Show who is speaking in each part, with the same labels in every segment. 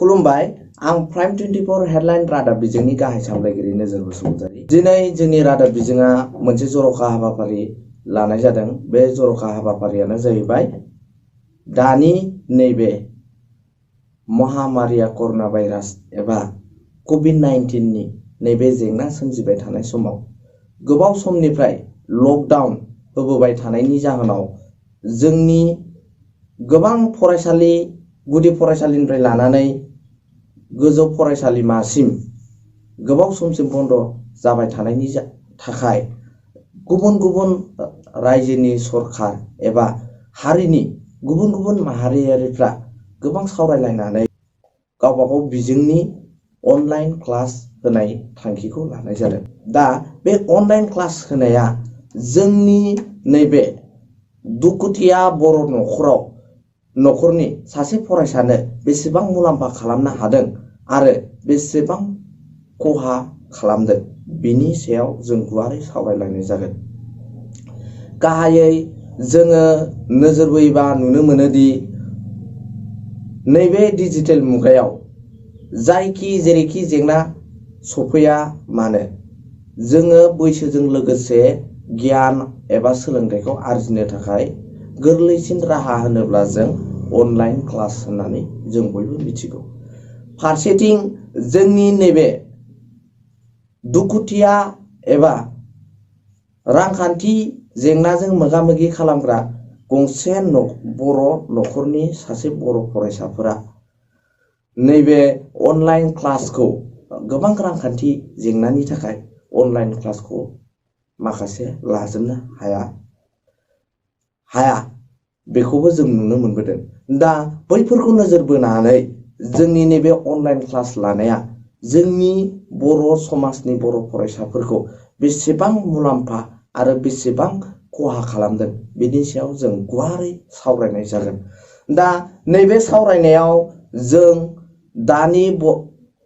Speaker 1: खुलुमबाय आं prime 24 headline रादाब बिजोंनि गाहाय सामलायगिरि नोजोर बसुमतारी। दिनै जोंनि रादाब बिजोङा मोनसे जर'खा हाबाफारि लानाय जादों। बे जर'खा हाबाफारियानो जाहैबाय दानि नैबे महामारिया कर'ना भाइरास एबा कभिड-19 नि नैबे जेंना सोमजिबाय थानाय समाव गोबाव समनिफ्राय लकडाउन होबोबाय थानायनि जाहोनाव जोंनि गोबां फरायसालि गुदि फरायसालिनिफ्राय लानानै गोजौ फरायसालिमासिम गोबाव समसिम बन्द जाबाय थानायनि थाखाय गुबुन गुबुन रायजोनि सरखार एबा हारिनि गुबुन गुबुन माहारियारिफ्रा गोबां सावरायलायनानै गावबागाव बिजोंनि अनलाइन क्लास होनाय थांखिखौ लानाय जादों। दा बे अनलाइन क्लास होनाया जोंनि नैबे दुखुथिया बर' न'खरनि सासे फरायसानो बेसेबां मुलाम्फा खालामनो हादों आरो बेसेबां खहा खालामदों बिनि सायाव जों गुवारै सावरायलायनाय जागोन। गाहायै जोङो नोजोर बोयोबा नुनो मोनोदि नैबे डिजिटेल मुगायाव जायखि जेरैखि जेंना सफैया मानो जोङो बैसोजों लोगोसे गियान एबा सोलोंथाइखौ आरजिनो थाखाय गोरलैसिन राहा होनोब्ला जों अनलाइन क्लास होननानै जों बयबो मिथिगौ। फारसेथिं जोंनि नैबे दुखुथिया एबा रांखान्थि जेंनाजों मोगा-मोगि खालामग्रा गंसे बर' न'खरनि सासे बर' फरायसाफोरा नैबे अनलाइन क्लासखौ गोबां रांखान्थि जेंनानि थाखाय अनलाइन क्लासखौ माखासे लाजोबनो हाया बेखौबो जों नुनो मोनबोदों। दा बैफोरखौ नोजोर बोनानै जोंनि नैबे अनलाइन क्लास लानाया जोंनि बर' समाजनि बर' फरायसाफोरखौ बेसेबां मुलाम्फा आरो बेसेबां खहा खालामदों बिनि सायाव जों गुवारै सावरायनाय जागोन। दा नैबे सावरायनायाव जों दानि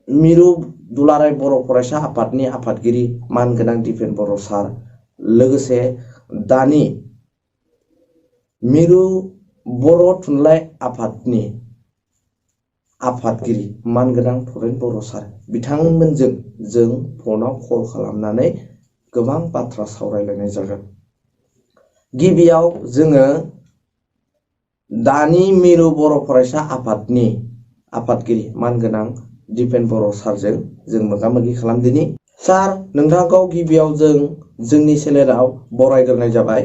Speaker 1: मिरु दुलाराय बर' फरायसा आफादनि आफादगिरि मानगोनां दिपेन बर' सार, लोगोसे दानि मिरु बर' थुनलाइ आफादनि आफादगिरि मानगोनां थरेन बर' सार बिथांमोनजों जों फनाव कल खालामनानै गोबां बाथ्रा सावरायलायनाय जागोन। गिबियाव जोङो दानि मिरु बर' फरायसा आफादनि आफादगिरि मानगोनां दिपेन बर' सारजों जों मोगा-मोगि खालामदिनि। सार, नोंथांखौ गिबियाव जोंनि चेनेलाव बरायग्रोनाय जाबाय।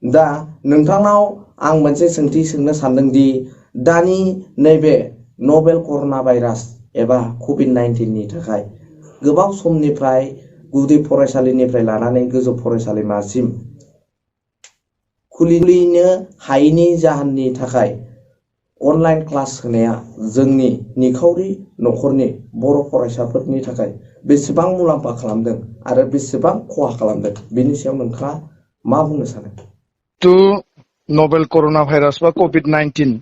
Speaker 1: दा नोंथांनाव आं मोनसे सोंथि सोंनो सानदों दि दानि नैबे नभेल कर'ना भाइरास एबा कभिड-19 नि थाखाय गोबाव समनिफ्राय गुदि फरायसालिनिफ्राय लानानै गोजौ फरायसालिमासिम खुलिनो हायैनि जाहोननि थाखाय अनलाइन क्लास होनाया जोंनि निखावरि न'खरनि बर' फरायसाफोरनि थाखाय बेसेबां मुलाम्फा खालामदों आरो बेसेबां खहा खालामदों बेनि सायाव नोंथाङा मा बुंनो सानो?
Speaker 2: नभेल कर'ना भाइरास बा कभिड-19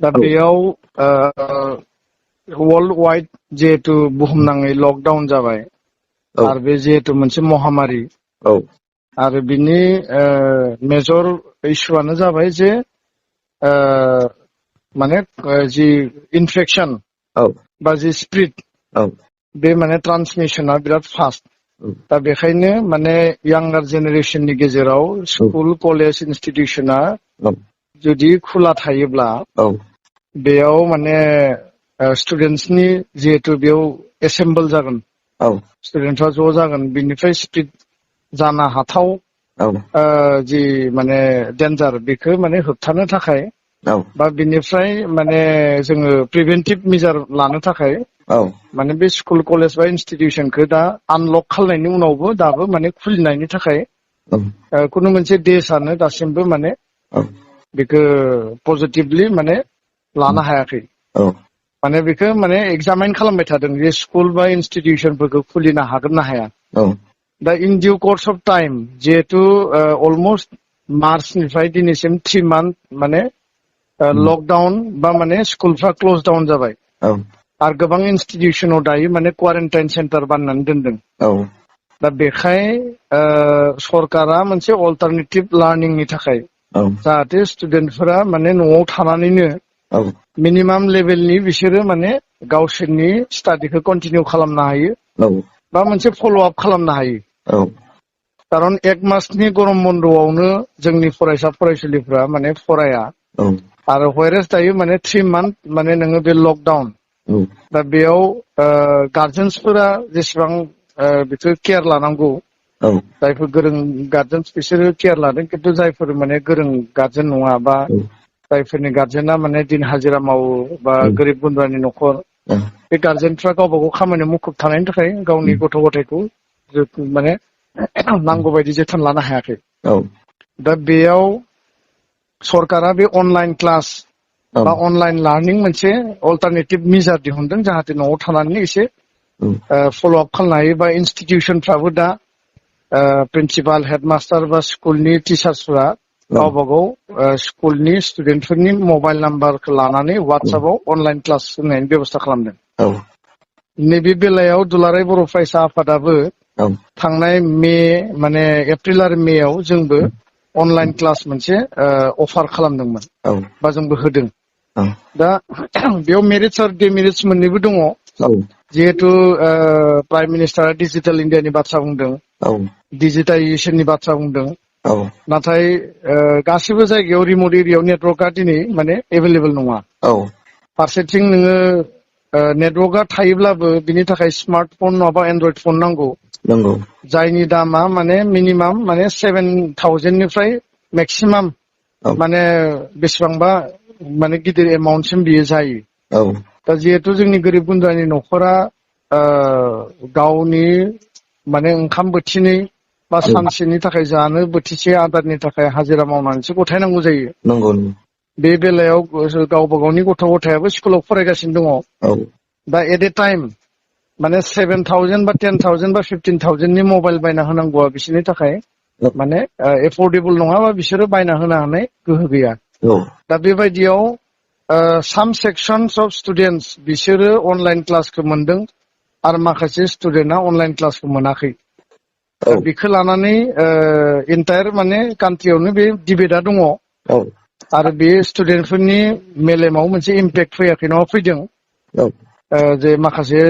Speaker 2: दा बेयाव वर्ल्ड वाइड जिहेतु बुहुमनाङै लकडाउन जाबाय आरो बे जिहेतु मोनसे महामारि आरो बिनि मेजर इस्युआनो जाबाय जे माने जि इनफेक्शन बा जि स्प्रिड बे माने ट्रान्समिशना बिराद फास्ट। दा बेखायनो माने यांगार जेनेरेशननि गेजेराव स्कुल कलेज इनस्टिटिउसना जुदि खुला थायोब्ला बेयाव माने स्टुडेन्टसनि जिहेतु बेयाव एसेम्बल जागोन, स्टुडेन्टफ्रा ज' जागोन, बिनिफ्राय स्प्रिड जानो हाथाव जि माने डेन्जार बेखौ माने होबथानो थाखाय बा बिनिफ्राय माने जोङो प्रिभेन्टिभ मेजार लानो थाखाय माने बे स्कुल कलेज बा इनस्टिटिउसनखौ दा आनलक खालामनायनि उनावबो दाबो माने खुलिनायनि थाखाय खुनु मोनसे देशानो दासिमबो माने बेखौ पजिटिभलि माने लानो हायाखै। माने बेखौ माने एग्जामाइन खालामबाय थादों जे स्कुल बा इनस्टिटिउसनफोरखौ खुलिनो हागोन ना हाया। दा इन डिउ कर्स अफ टाइम जिहेतु अलमस्ट मार्चनिफ्राय दिनैसिम 3 मान्थ माने लकडाउन बा माने स्कुलफ्रा क्लज डाउन जाबाय आरो गोबां इनस्टिटिउसनाव दायो माने क्वारेन्टाइन सेन्टार बानायनानै दोनदों। दा बेखाय सरकारा मोनसे अल्टारनेटिभ लार्निंनि थाखाय जाहाथे स्टुडेन्टफोरा माने न'आव थानानैनो मिनिमाम लेभेलनि बिसोरो माने गावसोरनि स्टाडिखौ कन्टिनिउ खालामनो हायो बा मोनसे फल' आप खालामनो हायो। खारन 1 मासनि गरम बन्द'आवनो जोंनि फरायसा फरायसुलिफ्रा माने फराया आरो व्हायरेस दायो माने 3 मान्थ माने नोङो बे लकडाउन दा बेयाव गार्जेन्सफोरा जेसेबां बेखौ केयार लानांगौ जायफोर गोरों गार्जेन्स बिसोरो केयार लादों खिन्थु जायफोर माने गोरों गार्जेन नङा बा जायफोरनि गार्जेना माने दिन हाजिरा मावो बा गोरिब गुन्द्रानि न'खर बे गार्जेनफ्रा गावबा गाव खामानियाव मुखुब थानायनि थाखाय गावनि गथ' गथायखौ माने नांगौ बायदि जोथोन लानो हायाखै। दा बेयाव सरकारा बे अनलाइन क्लास बा अनलाइन लार्निं मोनसे अल्टारनेटिभ मेजार दिहुनदों जाहाथे न'आव थानानै एसे फल' आप खालामनो हायो बा इनस्टिटिउसनफ्राबो दा प्रिन्सिपाल हेडमास्टार बा स्कुलनि टिचार्सफ्रा गावबा गाव स्कुलनि स्टुडेन्टफोरनि मबाइल नाम्बारखौ लानानै वाट्सएपआव अनलाइन क्लास होनायनि बेब'स्था खालामदों। नैबे बेलायाव दुलाराय बर' फरायसा आफादाबो थांनाय माने एप्रिल आरो मेयाव जोंबो अनलाइन क्लास मोनसे अफार खालामदोंमोन बा जोंबो होदों। दा बेयाव मेरिट्स आरो डिमेरिट्स मोननैबो दङ। जिहेतु प्राइम मिनिस्टारा डिजिटेल इन्डियानि बाथ्रा बुंदों, डिजिटाइजेसननि बाथ्रा बुंदों, नाथाय गासिबो जायगायाव रिमट एरियायाव नेटवर्कआ दिनै माने एभेलेबल नङा। फारसेथिं नोङो नेटवर्कआ थायोब्लाबो बिनि थाखाय स्मार्टफन नङाबा एन्ड्रइड फन नांगौ, जायनि दामा माने मिनिमाम माने 7,000निफ्राय मेक्सिमाम माने बेसेबांबा माने गिदिर एमाउन्टसिम बियो जायो। दा जिहेतु जोंनि गोरिब गुन्द्रानि न'खरा गावनि माने ओंखाम बोथिनै बा सानसेनि थाखाय जानो बोथिसे आदारनि थाखाय हाजिरा मावनानैसो गथायनांगौ जायो। बे बेलायाव गावबा गावनि गथ' गथायाबो स्कुलाव फरायगासिनो दङ। दा एट ए टाइम माने 7,000 बा 10,000 बा 15,000नि मबाइल बायना होनांगौआ बिसोरनि थाखाय माने एफर्डेबल नङाबा बिसोरो बायना होनो हानाय गोहो गैया। दा बेबायदियाव साम सेक्सन्स अफ स्टुडेन्टस बिसोरो अनलाइन क्लासखौ मोनदों आरो माखासे स्टुडेन्टआ अनलाइन क्लासखौ मोनाखै। बेखौ लानानै इन्टायार माने कान्ट्रियावनो बे डिबेटआ दङ आरो बे स्टुडेन्टफोरनि मेलेमाव मोनसे इम्पेक्ट फैयाखै नङा फैदों। जे माखासे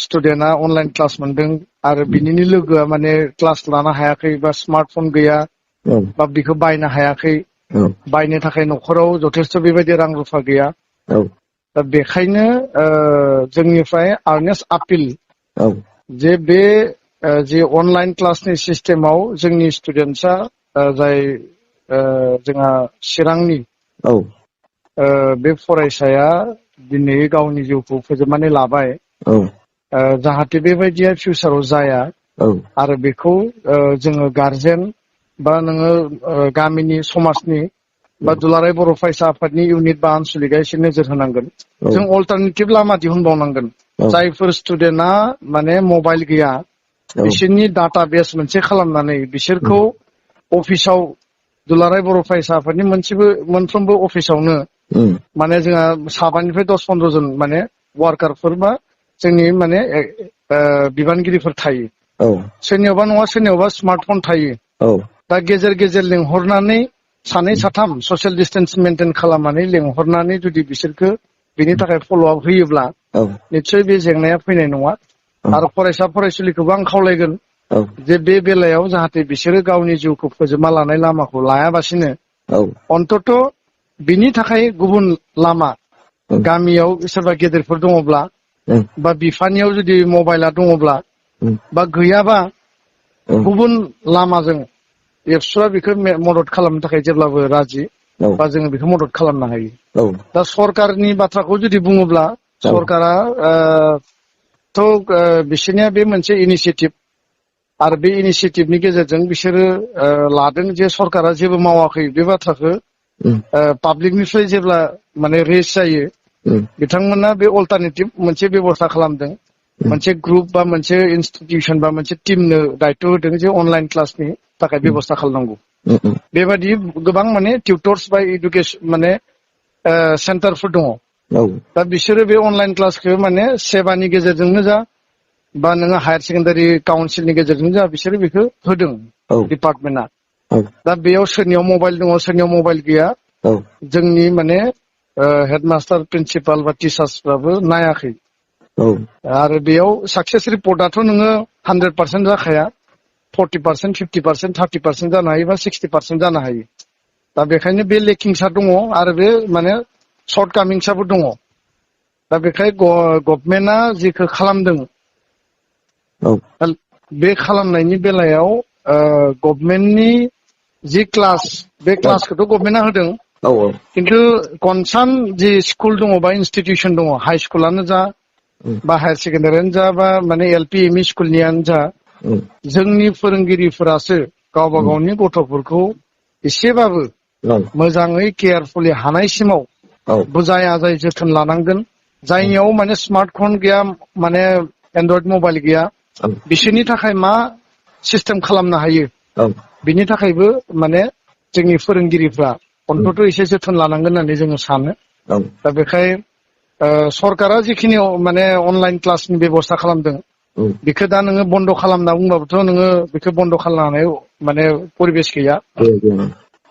Speaker 2: स्टुडेन्टआ अनलाइन क्लास मोनदों आरो बिनिनो लोगोआ माने क्लास लानो हायाखै बा स्मार्टफन गैया बा बेखौ बायनो हायाखै, बायनो थाखाय न'खराव जथेस्थ' बेबायदि रां रुफा गैया। दा बेखायनो जोंनिफ्राय आर्नेस्ट आपिल जे बे जे अनलाइन क्लासनि सिस्टेमाव जोंनि स्टुडेन्टसा जाय जोंहा चिरांनि बे फरायसाया दिनै गावनि जिउखौ फोजोबनानै लाबाय, जाहाथे बेबायदिया फिउचाराव जाया आरो बेखौ जोङो गारजेन बा नोङो गामिनि समाजनि बा दुलाराय बर' फरायसा आफादनि इउनिट बा आनसलिकआ एसे नोजोर होनांगोन। जों अल्टारनेटिभ लामा दिहुनबावनांगोन। जायफोर स्टुडेन्टआ माने मबाइल गैया बिसोरनि डाटा बेस मोनसे खालामनानै बिसोरखौ अफिसाव दुलाराय बर' फरायसा आफादनि मोनफ्रोमबो अफिसावनो माने जोंहा 7निफ्राय 10-15 जन माने वार्कारफोर बा जोंनि माने बिबानगिरिफोर थायो। सोरनियावबा नङा सोरनियावबा स्मार्टफन थायो। दा गेजेर गेजेर लिंहरनानै 2-3 ससियेल डिस्टेन्स मेनटेन खालामनानै लिंहरनानै जुदि बिसोरखो बिनि थाखाय फल' आप होयोब्ला निस्सय बे जेंनाया फैनाय नङा। आरो फरायसा फरायसुलिखौबो आं खावलायगोन जे बे बेलायाव जाहाथे बिसोरो गावनि जिउखौ फोजोबना लानाय लामाखौ लायाबासिनो अन्तत' बिनि थाखाय गुबुन लामा, गामियाव सोरबा गेदेरफोर दङब्ला बा बिफानियाव जुदि मबाइला दङब्ला बा गैयाबा गुबुन लामाजों एबसुआ बेखौ मदद खालामनो थाखाय जेब्लाबो राजि बा जोङो बेखौ मदद खालामनो हायो। दा सरकारनि बाथ्राखौ जुदि बुङोब्ला सरकारा बिसोरनिया बे मोनसे इनिसियेटिभ आरो बे इनिसियेटिभनि गेजेरजों बिसोरो लादों जे सरकारा जेबो मावाखै बे बाथ्राखौ पाब्लिकनिफ्राय जेब्ला माने रेस जायो बिथांमोना बे अल्टारनेटिभ मोनसे बेब'स्था खालामदों। मोनसे ग्रुप बा मोनसे इनस्टिटिउसन बा मोनसे टिमनो दायथ' होदों जे अनलाइन क्लासनि थाखाय बेब'स्था खालामनांगौ। बेबायदि गोबां माने टिउटर्स बा इडुकेसन माने सेन्टारफोर दङ। दा बिसोरो बे अनलाइन क्लासखौ माने सेबानि गेजेरजोंनो जा बा नोङो हायार सेकेण्डारि काउन्सिलनि गेजेरजों जा बिसोरो बेखौ होदों डिपार्टमेन्टआ। दा बेयाव सोरनियाव मबाइल दङ सोरनियाव मबाइल गैया जोंनि माने हेडमास्टार प्रिन्सिपाल बा टिचार्सफ्राबो नायाखै आरो बेयाव साक्सेस रिपर्टआथ' नोङो 100% जाखाया 40% 50% 30% जानो हायो बा 60% जानो हायो दा बेखायनो बे लेकिंसा दङ आरो बे माने सर्ट कामिंसाबो दङ दा बेखायनो गभर्नमेन्टआ जिखौ खालामदों बे खालामनायनि बेलायाव गभर्नमेन्टनि जि क्लास बे क्लासखौथ' गभर्नमेन्टआ होदों खिन्थु कनसार्न जि स्कुल दङ बा इनस्टिटिउसन दङ हाई स्कुलानो जा बा हायार सेकेन्डारियानो जा बा माने एलपि एमइ स्कुलनियानो जा जोंनि फोरोंगिरिफोरासो गावबा गावनि गथ'फोरखौ एसेबाबो मोजाङै केयारफुलि हानायसिमाव बुजाय आजाय जोथोन लानांगोन जायनियाव माने स्मार्टफन गैया माने एन्ड्रइड मबाइल गैया बिसोरनि थाखाय मा सिस्टेम खालामनो हायो बिनि थाखायबो माने जोंनि फोरोंगिरिफ्रा अन्तत' एसे जोथोन लानांगोन होननानै जोङो सानो दा बेखाय सरकारा जिखिनि माने अनलाइन क्लासनि बेब'स्था खालामदों बेखौ दा नोङो बन्द' खालामना बुंबाबोथ' नोङो बेखौ बन्द' खालामनानै माने परिबेस गैया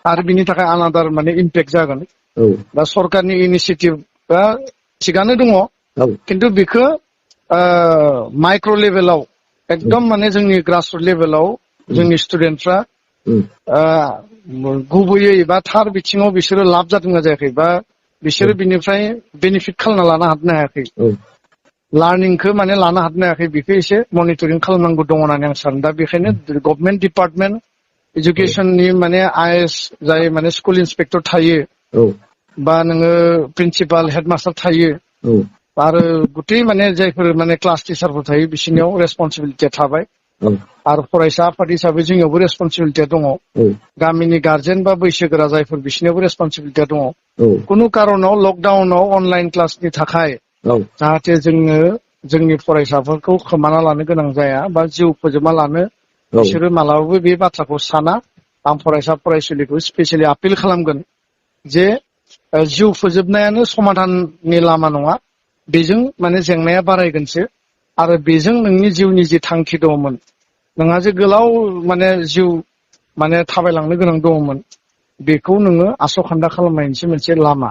Speaker 2: आरो बिनि थाखाय आलादा माने इम्पेक्ट जागोन दा सरकारनि इनिसियेटिभआ थिगानो दङ खिन्थु बेखौ माइक्र' लेभेलाव एकदम माने जोंनि ग्रासरुट लेभेलाव जोंनि स्टुडेन्टफ्रा गुबैयै बा थार बिथिङाव बिसोरो लाब जादोंना जायाखै बा बिसोरो बिनिफ्राय बेनिफिट खालामना लानो हादों हायाखै लार्निंखौ माने लानो हादों हायाखै बेखौ एसे मनिटरिं खालामनांगौ दङ होननानै आं सानो दा बेखायनो गभर्नमेन्ट डिपार्टमेन्ट इडुकेसननि माने आइएस जाय माने स्कुल इन्सपेक्टर थायो बा नोङो प्रिन्सिपाल हेडमास्टार थायो आरो गुतै माने जायफोर माने क्लास टिचारफोर थायो बिसोरनियाव रेसपन्सिबिलिटिया थाबाय आरो फरायसा आफाद हिसाबै जोंनियावबो रेसपन्सिबिलिटिया दङ गामिनि गार्जेन बा बैसोगोरा जायफोर बिसोरनियावबो रेसपन्सिबिलिटिया दङ खुनु कारनाव लकडाउनाव अनलाइन क्लासनि थाखाय जाहाथे जोङो जोंनि फरायसाफोरखौ खोमाना लानो गोनां जाया बा जिउ फोजोबना लानो बिसोरो मालाबाबो बे बाथ्राखौ साना आं फरायसा फरायसुलिखौ स्पेसियेलि आपिल खालामगोन जे जिउ फोजोबनायानो समाधाननि लामा नङा बेजों माने जेंनाया बारायगोनसो आरो बेजों नोंनि जिउनि जि थांखि दङमोन नोंहा जे गोलाव माने जिउ माने थाबायलांनो गोनां दङमोन बेखौ नोङो आस'खान्दा खालामनायनिसो मोनसे लामा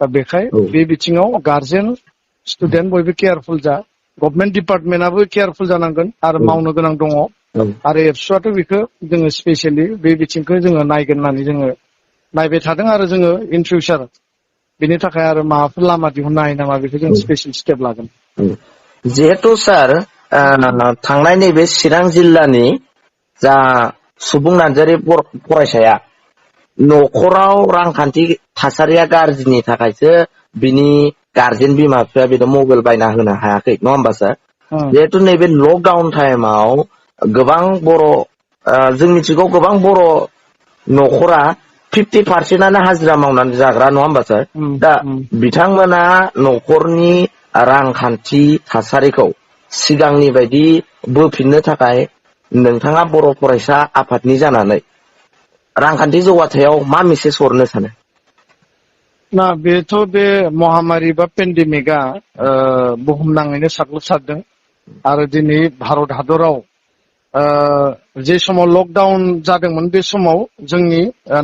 Speaker 2: दा बेखाय बे बिथिङाव गार्जेन स्टुडेन्ट बयबो केयारफुल जा गभर्नमेन्ट डिपार्टमेन्टआबो केयारफुल जानांगोन आरो मावनो गोनां दङ आरो एबसुआथ' बेखौ जोङो स्पेसियेलि बे बिथिंखौ जोङो नायगोन होननानै जोङो नायबाय थादों आरो जोङो इन फिउचार बेनि थाखाय आरो माबाफोर लामा दिहुननो हायो नामा बेखौ जों स्पेसियेल स्टेप लागोन
Speaker 3: जिहेतु सार थांनाय नैबे चिरां जिल्लानि जा सुबुं नार्जारि फरायसाया न'खराव रांखान्थि थासारिया गाज्रिनि थाखायसो बिनि गार्जेन बिमा बिफाया बेनो मबाइल बायना होनो हायाखै नङा होमबा सार जिहेतु नैबे लकडाउन टाइमाव गोबां बर' जों मिथिगौ गोबां बर' न'खरा 50%आनो हाजिरा मावनानै जाग्रा नङा होमबा सार दा बिथांमोना न'खरनि रांखान्थि थासारिखौ सिगांनि बायदि बोफिननो थाखाय नोंथाङा बर' फरायसा आफादनि जानानै रांखान्थि जौगाथायाव मा मेसेज हरनो सानो
Speaker 2: ना बेथ' बे महामारि बा पेन्डेमिकआ बुहुमनाङैनो साग्लोबसारदों आरो दिनै भारत हादराव जे समाव लकडाउन जादोंमोन बे समाव जोंनि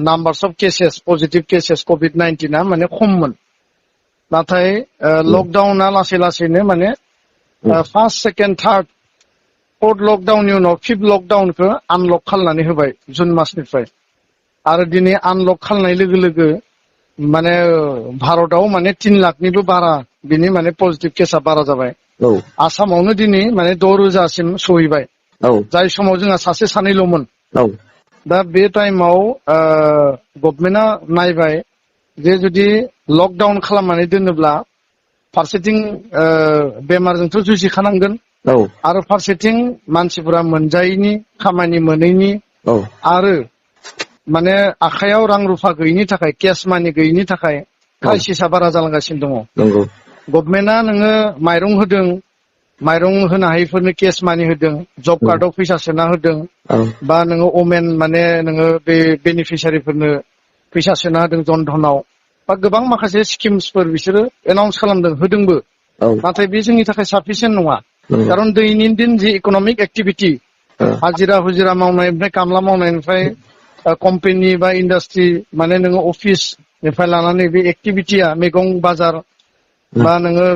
Speaker 2: numbers of cases positive cases कभिड-19 माने खममोन नाथाय लकडाउना लासै लासैनो माने फार्स्ट सेकेन्ड थार्ड फर्थ लकडाउननि उनाव फिफ्थ लकडाउनखौ आनलक खालामनानै होबाय जुन मासनिफ्राय आरो दिनै आनलक खालामनाय लोगो लोगो माने भारताव माने 3 लाखनिबो बारा बिनि माने पजिटिभ केसा बारा जाबाय आसामावनो दिनै माने 6,000सिम सहैबाय जाय समाव जोंहा सासे सानैल'मोन दा बे टाइमाव गभर्नमेन्टआ नायबाय जे जुदि लकडाउन खालामनानै दोनोब्ला फारसेथिं बेमारजोंथ' जुजिखानांगोन आरो फारसेथिं मानसिफोरा मोनजायैनि खामानि मोनैनि आरो माने आखायाव रां रुफा गैयिनि थाखाय केस मानि गैयिनि थाखाय क्राइसिसआ बारा जालांगासिनो दङ गभर्नमेन्टआ नोङो माइरं होदों माइरं होनो हायैफोरनो केस मानि होदों जब कार्डआव फैसा सोना होदों बा नोङो अमेन माने नोङो बे बेनिफिसियारिफोरनो फैसा सोना होदों जन धनाव बा गोबां माखासे स्किम्सफोर बिसोरो एनाउन्स खालामदों होदोंबो नाथाय बे जोंनि थाखाय साफिसियेन्ट नङा खारन दैनन्दिन जि इक'नमिक एक्टिभिटि हाजिरा हुजिरा मावनायनिफ्राय कामला मावनायनिफ्राय कम्पानि बा इन्डास्ट्रि माने नोङो अफिस निफ्राय लानानै बे एक्टिभिटिया मैगं बाजार बा नोङो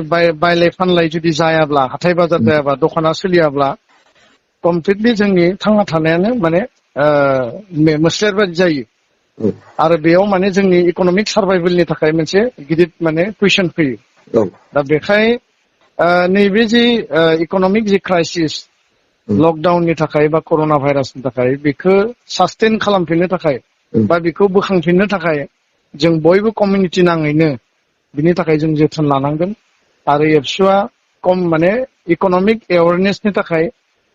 Speaker 2: बायलाय फानलाय जुदि जायाब्ला हाथाय बाजार जायाब्ला दखाना सोलियाब्ला कमप्लिटलि जोंनि थांना थानायानो माने मोस्लेर बायदि जायो आरो बेयाव माने जोंनि इक'नमिक सार्भाइभेलनि थाखाय मोनसे गिदिर माने कुइसन फैयो दा बेखाय नैबे जि इक'नमिक जि क्राइसिस लकडाउननि थाखाय बा कर'ना भाइरासनि थाखाय बेखौ सास्टेन खालामफिननो थाखाय बा बेखौ बोखांफिननो थाखाय जों बयबो कमिउनिटि नाङैनो बिनि थाखाय जों जोथोन लानांगोन आरो एबसुआ कम माने इक'नमिक एवारनेसनि थाखाय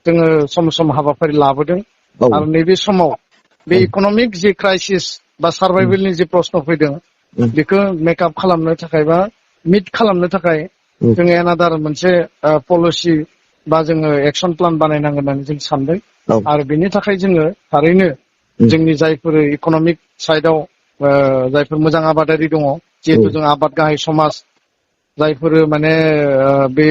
Speaker 2: जोङो सम सम हाबाफारि लाबोदों आरो नैबे समाव बे इक'नमिक जि क्राइसिस बा सार्भाइभेलनि जि प्रश्न फैदों बेखौ मेकआप खालामनो थाखाय बा मिट खालामनो थाखाय जोङो एनादार मोनसे पलिसि बा जोङो एक्सन प्लान बानायनांगोन होननानै जों सानदों आरो बेनि थाखाय जोङो थारैनो जोंनि जायफोर इक'नमिक साइडआव जायफोर मोजां आबादारि दङ जिहेतु जों आबाद गाहाय समाज जायफोर माने बे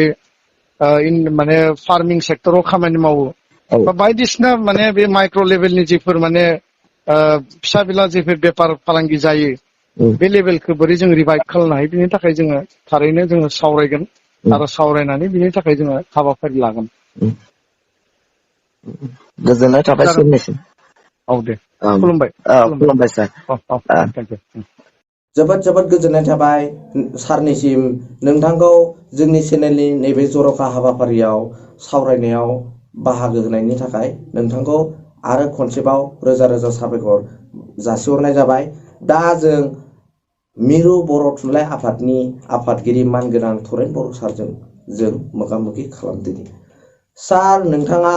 Speaker 2: माने फार्मिं सेक्टराव खामानि मावो बा बायदिसिना माने बे माइक्र' लेभेलनि जिफोर माने फिसा बिला जिफोर बेफार फालांगि जायो बे लेभेलखौ बोरै जों रिभाइभ खालामनो हायो बिनि थाखाय जोङो थारैनो जोङो सावरायगोन आरो सावरायनानै बिनि थाखाय जोङो हाबाफारि लागोन।
Speaker 3: गोजोननाय थाबाय सारनिसिम।
Speaker 2: औ दे खुलुमबाय
Speaker 3: खुलुमबाय सार।
Speaker 2: Thank you.
Speaker 1: जोबोद जोबोद गोजोननाय थाबाय सारनिसिम नोंथांखौ जोंनि चेनेलनि नैबे जर'खा हाबाफारियाव सावरायनायाव बाहागो होनायनि थाखाय नोंथांखौ आरो खनसेबाव रोजा रोजा साबायखर जासिहरनाय जाबाय। दा जों मिरु बर' थुनलाइ आफादनि आफादगिरि मानगोनां थरेन बर' सारजों जों मोगा मोगि खालामदों। सार नोंथाङा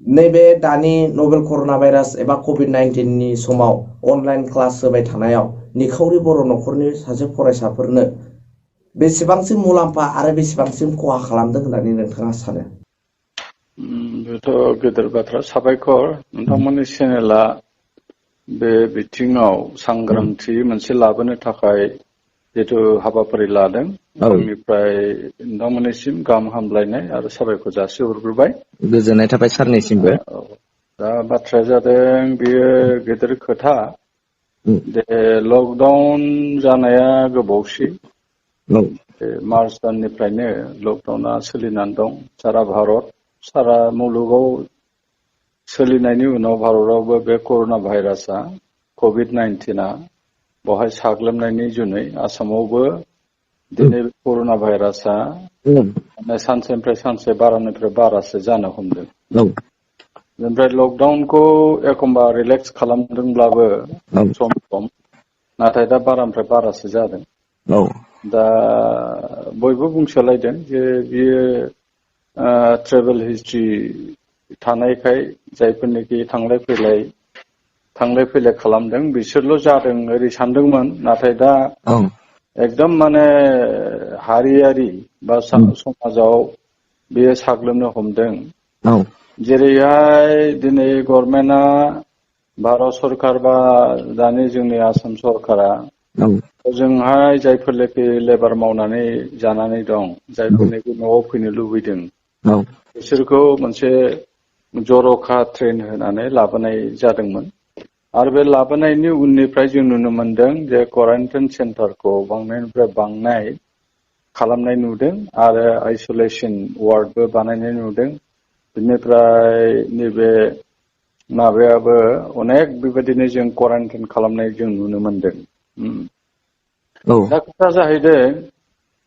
Speaker 1: नैबे दानि नभेल कर'ना भाइरास एबा कभिड-19नि समाव अनलाइन क्लास होबाय थानायाव निखावरि बर' न'खरनि सासे फरायसाफोरनो बेसेबांसिम मुलाम्फा आरो बेसेबांसिम खहा खालामदों होननानै नोंथाङा सानो?
Speaker 4: बेथ' गेदेर बाथ्रा। साबायखर नोंथांमोननि चेनेला बे बिथिङाव सांग्रांथि मोनसे लाबोनो थाखाय जिहेतु हाबाफारि लादों आंनिफ्राय नोंथांमोननिसिम गाहाम हामलायनाय आरो साबायखर जासिहरग्रोबाय।
Speaker 3: गोजोननाय थाबाय सारनिसिमबो।
Speaker 4: दा बाथ्राया जादों बेयो गेदेर खोथा जे लकडाउन जानाया गोबावसै मार्च दाननिफ्रायनो लकडाउना सोलिनानै दं सारा भारत सारा मुलुगाव सोलिनायनि उनाव भारतावबो बे कर'ना भाइरासआ कभिड-19आ बेवहाय साग्लोबनायनि जुनै आसामावबो दिनै कर'ना भाइरासआ सानसेनिफ्राय सानसे बारानिफ्राय बारासो जानो हमदों। ओमफ्राय लकडाउनखौ एखमबा रिलेक्स खालामदोंब्लाबो सम सम नाथाय दा बारानिफ्राय बारासो जादों। दा बयबो बुंसोलायदों जे बियो ट्रेभेल हिस्ट्रि थानायखाय जायफोरनोखि थांलाय फैलाय खालामदों बिसोरल' जादों ओरै सानदोंमोन। नाथाय दा एकदम माने हारियारि बा समाजाव बेयो साग्लोबनो हमदों। जेरैहाय दिनै गभर्नमेन्टआ भारत सरकार बा दानि जोंनि आसाम सरकारा ओजोंहाय जायफोरनोखि लेबार मावनानै जानानै दं जायफोरनोखि न'आव फैनो लुबैदों बिसोरखौ मोनसे जर'खा ट्रेन होनानै लाबोनाय जादोंमोन आरो बे लाबोनायनि उननिफ्राय जों नुनो मोनदों जे क्वारेन्टाइन सेन्टारखौ बांनायनिफ्राय बांनाय खालामनाय नुदों आरो आइसलेसन वार्डबो बानायनाय नुदों। बिनिफ्राय नैबे माबायाबो अनेक बेबायदिनो जों क्वारेन्टाइन खालामनाय जों नुनो मोनदों। दा खोथा जाहैदों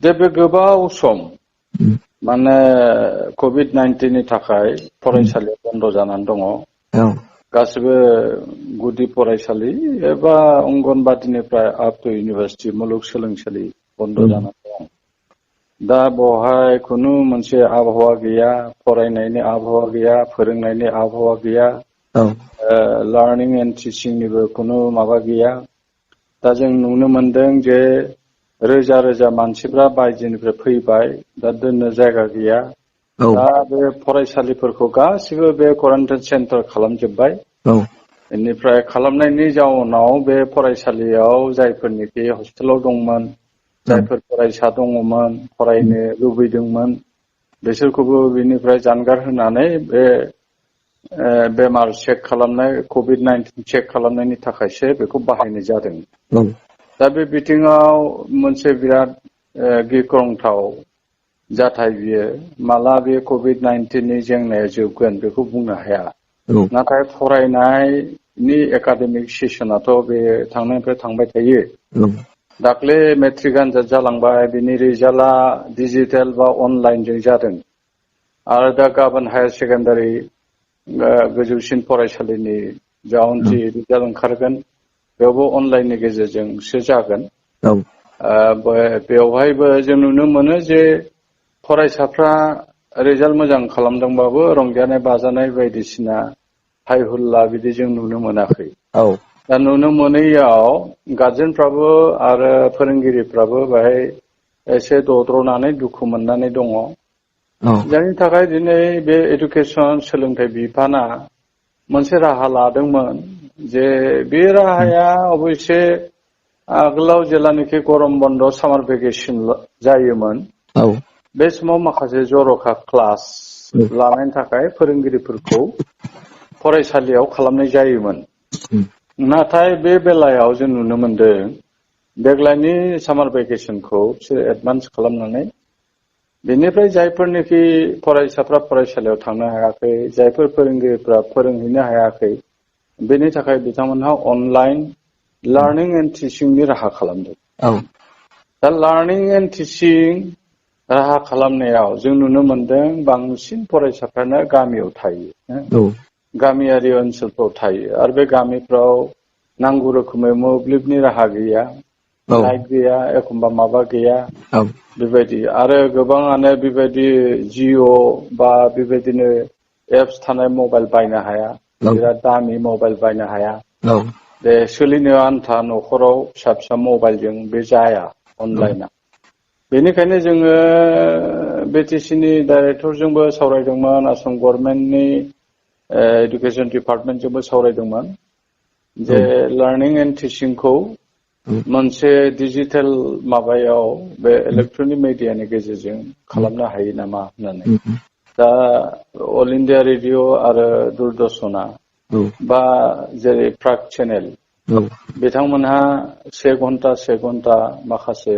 Speaker 4: जे बे गोबाव सम माने कभिड-19नि थाखाय फरायसालिया बन्द' जानानै दङ। गासिबो गुदि फरायसालि एबा अंगनबादिनिफ्राय आप टु इउनिभारसिटि मुलुगसोलोंसालि बन्द' जानानै दं। दा बेवहाय खुनु मोनसे आबहावा गैया, फरायनायनि आबहावा गैया, फोरोंनायनि आबहावा गैया, लार्निं एन्ड टिचिंनिबो खुनु माबा गैया। दा जों नुनो मोनदों जे रोजा रोजा मानसिफ्रा बायजोनिफ्राय फैबाय, दा दोननो जायगा गैया। दा बे फरायसालिफोरखौ गासिबो बे क्वारेन्टाइन सेन्टार खालामजोब्बाय। बेनिफ्राय खालामनायनि जाउनाव बे फरायसालियाव जायफोरनिखि हस्टेलाव दंमोन, जायफोर फरायसा दङमोन, फरायनो लुबैदोंमोन, बिसोरखौबो बिनिफ्राय जानगार होनानै बे बेमार चेक खालामनाय COVID-19 चेक खालामनायनि थाखायसो बेखौ बाहायनाय जादों। दा बे बिथिङाव मोनसे बिराद गिख्रंथाव जाथाय बियो माला बे COVID-19नि जेंनाया जोबगोन बेखौ बुंनो हाया। नाथाय फरायनायनि एकाडेमिक सेसनाथ' बे थांनायनिफ्राय थांबाय थायो। दाख्लै मेट्रिक आनजाद जालांबाय बिनि रिजाल्टआ डिजिटेल बा अनलाइनजों जादों आरो दा गाबोन हायार सेकेन्डारि गोजौसिन फरायसालिनि जा उनथि रिजाल्ट ओंखारगोन बेयावबो अनलाइननि गेजेरजोंसो जागोन। बेवहायबो जों नुनो मोनो जे फरायसाफ्रा रिजाल्ट मोजां खालामदोंबाबो रंजानाय बाजानाय बायदिसिना हाय हुल्ला बिदि जों नुनो मोनाखै। दा नुनो मोनैयाव गार्जेनफ्राबो आरो फोरोंगिरिफ्राबो बेहाय एसे दद्रनानै दुखु मोननानै दङ। जायनि थाखाय दिनै बे एडुकेसन सोलोंथाइ बिफाना मोनसे राहा लादोंमोन जे बे राहाया अबयसे आगोलाव जेलानाखि गरम बन्द सामार भेकेसन जायोमोन बे समाव माखासे जर'खा क्लास लानायनि थाखाय फोरोंगिरिफोरखौ फरायसालियाव खालामनाय जायोमोन। नाथाय बे बेलायाव जों नुनो मोनदों देग्लायनि सामार भेकेसनखौ बिसोर एडभान्स खालामनानै बेनिफ्राय जायफोरनोखि फरायसाफ्रा फरायसालियाव थांनो हायाखै जायफोर फोरोंगिरिफ्रा फोरोंहैनो हायाखै बेनि थाखाय बिथांमोनहा अनलाइन लार्निं एन्ड टिचिंनि राहा खालामदों। दा लार्निं एन्ड टिचिं राहा खालामनायाव जों नुनो मोनदों बांसिन फरायसाफ्रानो गामियाव थायो। गामियारि ओनसोलफ्राव थायो आरो बे गामिफ्राव नांगौ रोखोमै मोब्लिबनि राहा गैया, लाइट गैया, एखमबा माबा गैया बेबायदि आरो गोबाङानो बेबायदि जिअ बा बेबायदिनो एप्स थानाय मबाइल बायनो हाया, बिराद दामि मबाइल बायनो हाया। बे सोलिनो आन्था न'खराव फिसा फिसा मबाइलजों बे जाया अनलाइना। बेनिखायनो जोङो BTCनि डाइरेक्टरजोंबो सावरायदोंमोन, आसाम गभर्नमेन्टनि एडुकेसन डिपार्टमेन्टजोंबो सावरायदोंमोन जे लार्निं एन्ड टिचिंखौ मोनसे डिजिटेल माबायाव बे इलेक्ट्रनिक मिडियानि गेजेरजों खालामनो हायो नामा होननानै। दा अल इन्डिया रेडिअ आरो दुरदर्शना बा जेरै प्राग चेनेल बिथांमोनहा 1 घन्टा माखासे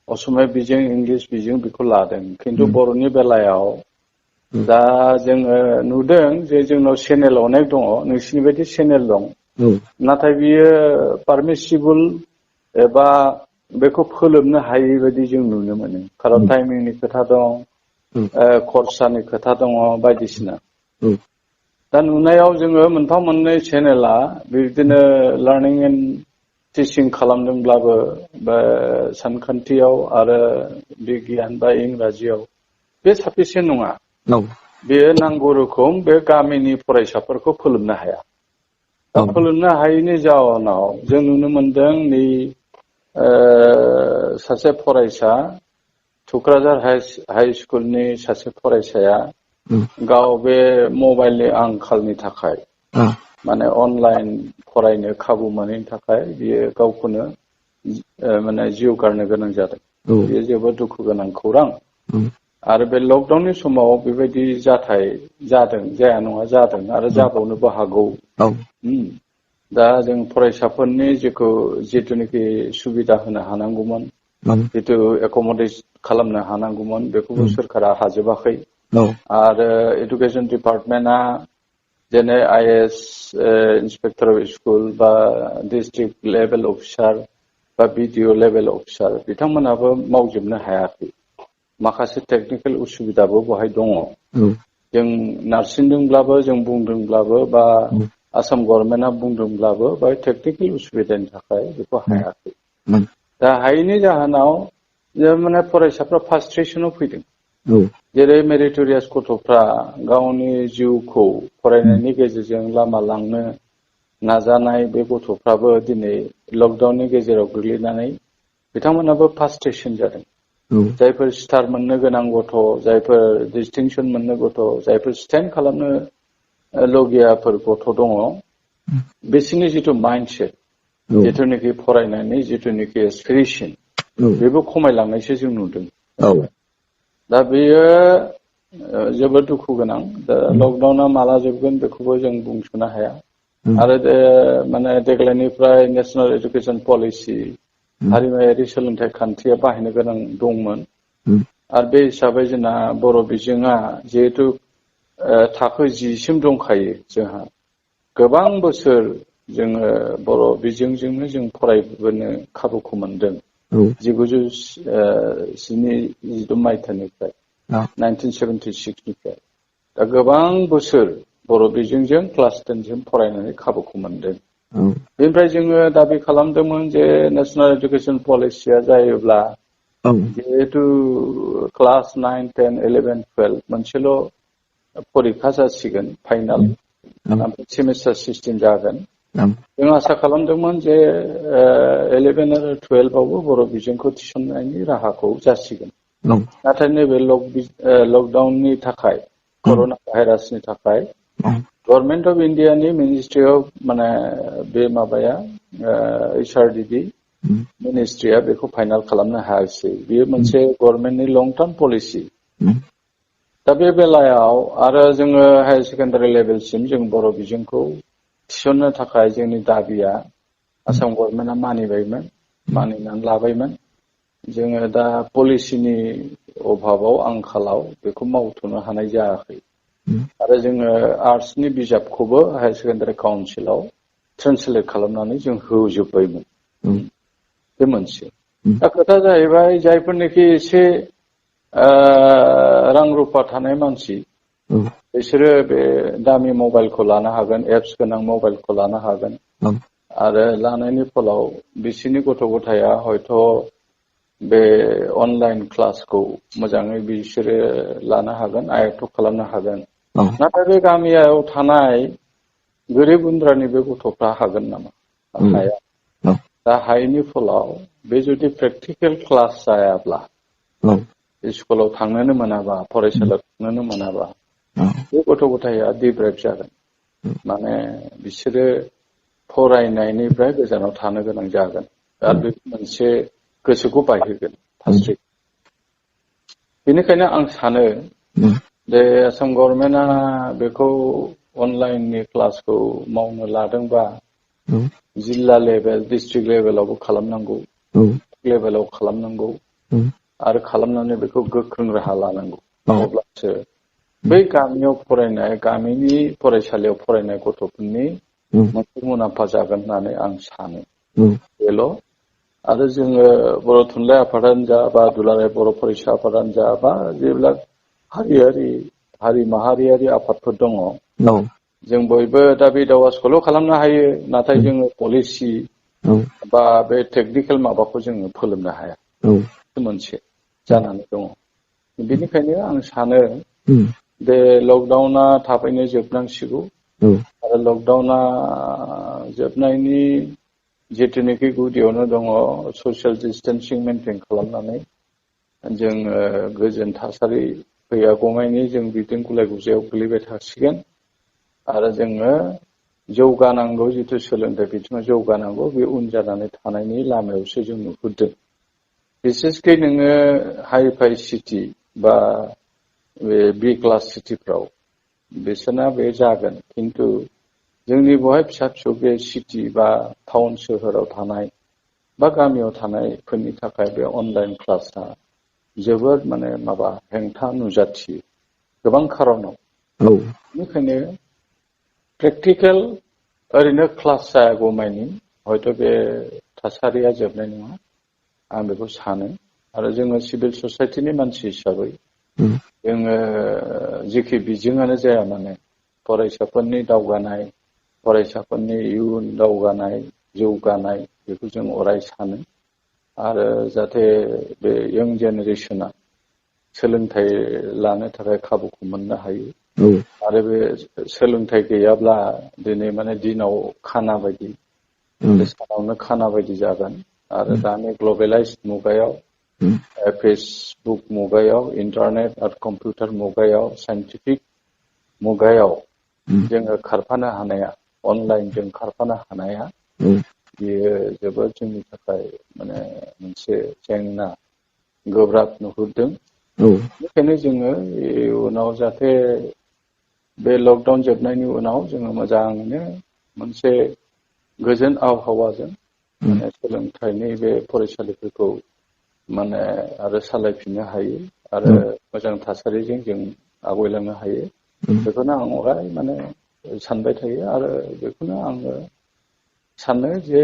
Speaker 4: असमिया बिजों इंलिश बिजों बेखौ लादों। खिन्थु बर'नि बेलायाव दा जोङो नुदों जे जोंनाव चेनेल अनेक दङ, नोंसिनि बायदि चेनेल दं, नाथाय बियो पारमिसिबल एबा बेखौ फोलोमनो हायै बायदि जों नुनो मोनो। खारन टाइमिंनि खोथा दं, खरसानि खोथा दङ बायदिसिना। दा नुनायाव जोङो मोनफा मोननै चेनेला बिदिनो लार्निं एन्ड टिचिं खालामदोंब्लाबो बा सानखान्थियाव आरो बिगियान बा इंराजियाव बे साफिसियेन्ट नङा। बेयो नांगौ रोखोम बे गामिनि फरायसाफोरखौ फोलोमनो हाया। दा फोलोमनो हायैनि जाउनाव जों नुनो मोनदों नै सासे फरायसा थुक्राझार हाइ स्कुलनि सासे फरायसाया गाव बे मबाइलनि आंखालनि थाखाय माने अनलाइन फरायनो खाबु मोनैनि थाखाय बियो गावखौनो माने जिउ गारनो गोनां जादों। बेयो जोबोद दुखु गोनां खौरां। आरो बे लकडाउननि समाव बेबायदि जाथाय जादों, जाया नङा जादों आरो जाबावनोबो हागौ। दा जों फरायसाफोरनि जिथुनाखि सुबिदा होनो हानांगौमोन, जिथु एकमडेट खालामनो हानांगौमोन बेखौबो सोरखारा हाजोबाखै। आरो एडुकेसन डिपार्टमेन्टआ जेने IAS इन्सपेक्टर अफ स्कुल बा डिस्ट्रिक्ट लेभेल अफिसार बा BDO लेभेल अफिसार बिथांमोनाबो मावजोबनो हायाखै। माखासे टेकनिकेल उसुबिदाबो बहाय दङ। जों नारसिनदोंब्लाबो जों बुंदोंब्लाबो बा आसाम गभर्नमेन्टआ बुंदोंब्लाबो बेहाय टेकनिकेल उसुबिदानि थाखाय बेखौ हायाखै। दा हायैनि जाहोनाव माने फरायसाफ्रा फ्रास्ट्रेसनाव फैदों। जेरै मेरिटरियास गथ'फ्रा गावनि जिउखौ फरायनायनि गेजेरजों लामा लांनो नाजानाय बे गथ'फ्राबो दिनै लकडाउननि गेजेराव गोग्लैनानै बिथांमोनाबो फ्रास्ट्रेसन जादों। जायफोर स्टार मोननो गोनां गथ', जायफोर डिस्टिंसन मोननो गथ', जायफोर स्टेन्ड खालामनो लगियाफोर गथ' दङ, बिसोरनि जिथु माइन्डसेट, जिथुनाखि फरायनायनि जिथुनाखि एसपिरेसन बेबो खमायलांनायसो जों नुदों। दा बेयो जोबोद दुखु गोनां। दा लकडाउना माला जोबगोन बेखौबो जों बुंस'नो हाया। आरो माने देग्लायनिफ्राय नेसनेल एडुकेसन पलिसि हारिमायारि सोलोंथाइ खान्थिया बाहायनो गोनां दंमोन। आरो बे हिसाबै जोंना बर' बिजोङा जिहेथु थाखो 10 सिम दंखायो जोंहा गोबां बोसोर जोङो बर' बिजोंजोंनो जों फरायबोनो खाबुखौ मोनदों। 1972 मायथाइनिफ्राय 1976निफ्राय दा गोबां बोसोर बर' बिजोंजों क्लास 10 सिम फरायनानै खाबुखौ मोनदों। बेनिफ्राय जोङो दाबि खालामदोंमोन जे नेसनेल एडुकेसन पलिसिया जायोब्ला जिहेतु क्लास 9, 10, 11, 12 मोनसेल' परिखा जासिगोन फाइनाल सेमिस्टार सिस्टेम जागोन। जों आसा खालामदोंमोन जे 11 आरो 12 आवबो बर' बिजोंखौ थिसननायनि राहाखौ जासिगोन। नाथाय नैबे लकडाउननि थाखाय कर'ना भाइरासनि थाखाय गभर्नमेन्ट अफ इन्डियानि मिनिस्ट्रि अफ माने बे माबाया HRDD मिनिस्ट्रिया बेखौ फाइनाल खालामनो हायासै। बेयो मोनसे गभर्नमेन्टनि लं टार्म पलिसि। दा बे बेलायाव आरो जोङो हायार सेकेन्डारि लेभेलसिम जों बर' बिजोंखौ थिसननो थाखाय जोंनि दाबिया आसाम गभर्नमेन्टआ मानिबायमोन, मानिनानै लाबायमोन। जोङो दा पलिसिनि अभाबाव आंखालाव बेखौ मावथ'नो हानाय जायाखै। आरो जोङो आर्ट्सनि बिजाबखौबो हायार सेकेन्डारि काउन्सिलाव ट्रेन्सलेट खालामनानै जों होजोब्बायमोन। बे मोनसे। दा खोथा जाहैबाय जायफोरनोखि एसे रां रुफा थानाय मानसि बिसोरो बे दामि मबाइलखौ लानो हागोन, एप्स गोनां मबाइलखौ लानो हागोन। आरो लानायनि फलाव बिसोरनि गथ' गथाया हयथ' बे अनलाइन क्लासखौ मोजाङै बिसोरो लानो हागोन, आयत्त' खालामनो हागोन। नाथाय बे गामियाव थानाय गोरिब गुन्द्रानि बे गथ'फ्रा हागोन नामा? हाया। दा हायैनि फलाव बे जुदि प्रेक्टिकेल क्लास जायाब्ला, स्कुलाव थांनोनो मोनाबा, फरायसालियाव थांनोनो मोनाबा, बे गथ' गथाया डिप्राइभ जागोन। माने बिसोरो फरायनायनिफ्राय गोजानाव थानो गोनां जागोन। आरो बे मोनसे गोसोखौ बायहोगोन फारसे। बेनिखायनो आं सानो जे आसाम गभर्नमेन्टआ बेखौ अनलाइननि क्लासखौ मावनो लादोंबा जिल्ला लेभेल, डिस्ट्रिक्ट लेभेलावबो खालामनांगौ, लेभेलाव खालामनांगौ आरो खालामनानै बेखौ गोख्रों राहा लानांगौ। अब्लासो बै गामियाव फरायनाय, गामिनि फरायसालियाव फरायनाय गथ'फोरनि मोनसे मुलाम्फा जागोन होननानै आं सानो। बेल'। आरो जोङो बर' थुनलाइ आफादानो जा बा दुलाराय बर' फरायसा आफादानो जा बा जेब्ला हारि माहारियारि आफादफोर दङ, जों बयबो दा बे दावासखौल' खालामनो हायो। नाथाय जोङो पलिसि बा बे टेकनिकेल माबाखौ जोङो फोलोमनो हाया। मोनसे जानानै दङ। बेनिखायनो आं सानो बे लकडाउना थाबैनो जोबनांसिगौ। आरो लकडाउना जोबनायनि जिथुनिखि गुदियावनो दङ ससियेल डिस्टेन्सिं मेनटेन खालामनानै जोङो गोजोन थासारि फैयागौमानि जों बिदिनो गुलाय गुजायाव गोलैबाय थासिगोन। आरो जोङो जौगानांगौ, जिथु सोलोंथाइ बिथिङाव जौगानांगौ, बे उन जानानै थानायनि लामायावसो जों नुहुरदों। बिसेसकै नोङो हाइ फाइ सिटि बा बे बि क्लास सिटिफ्राव बिसोरना बे जागोन। खिन्थु जोंनि बेवहाय फिसा फिसौ बे सिटि बा टाउन सोहोराव थानाय बा गामियाव थानायफोरनि थाखाय बे अनलाइन क्लासआ जोबोद माने माबा हेंथा नुजाथियो गोबां खारनाव। बेनिखायनो प्रेक्टिकेल ओरैनो क्लास जायागौमानि हयथ' बे थासारिया जोबनाय नङा, आं बेखौ सानो। आरो जोङो सिभिल ससाइटिनि मानसि हिसाबै जोङो जेखि बिजोङानो जाया मानो फरायसाफोरनि दावगानाय, फरायसाफोरनि इयुन दावगानाय, जौगानाय बेखौ जों अराय सानो। आरो जाहाथे बे इयं जेनेरेसना सोलोंथाइ लानो थाखाय खाबुखौ मोननो हायो। आरो बे सोलोंथाइ गैयाब्ला दिनै माने दिनाव खाना बायदि, बे सानावनो खाना बायदि जागोन। आरो दानि ग्लबेलाइज्ड मुगायाव, फेसबुक मुगायाव, इन्टारनेट आरो कम्पिउटार मुगायाव, साइन्टिफिक मुगायाव जोङो खारफानो हानाया, अनलाइनजों खारफानो हानाया, बेयो जोबोद जोंनि थाखाय माने मोनसे जेंना गोब्राब नुहुरदों। बेनिखायनो जोङो उनाव जाहाथे बे लकडाउन जोबनायनि उनाव जोङो मोजाङैनो मोनसे गोजोन आबहावाजों माने सोलोंथाइनि बे फरायसालिफोरखौ माने आरो सालायफिननो हायो आरो मोजां थासारिजों जों आवगायलांनो हायो बेखौनो आं अराय माने सानबाय थायो आरो बेखौनो आङो सानो जे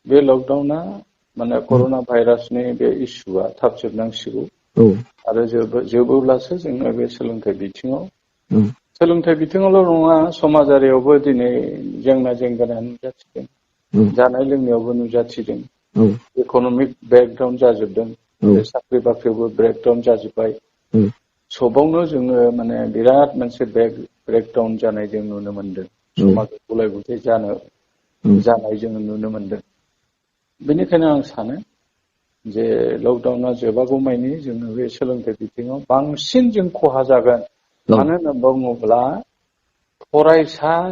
Speaker 4: बे लकडाउना माने कर'ना भाइरासनि बे इसुआ थाब जोबनांसिगौ आरो जोबोब्लासो जोङो बे सोलोंथाइ बिथिङावल' नङा समाजारियावबो दिनै जेंना जेंगोना नुजाथिदों जानाय लोंनायावबो नुजाथिदों इक'नमिक ब्रेकडाउन जाजोबदों साख्रि बाख्रियावबो ब्रेकडाउन जाजोब्बाय सबावनो जोङो माने बिराद मोनसे ब्रेकडाउन जानाय जों नुनो मोनदों समाजाव गुलाय गुजाय जानाय जोङो नुनो मोनदों बेनिखायनो आं सानो जे लकडाउना जोबागौमानि जोङो बे सोलोंथाइ बिथिङाव बांसिन जों खहा जागोन मानो होनना बुङोब्ला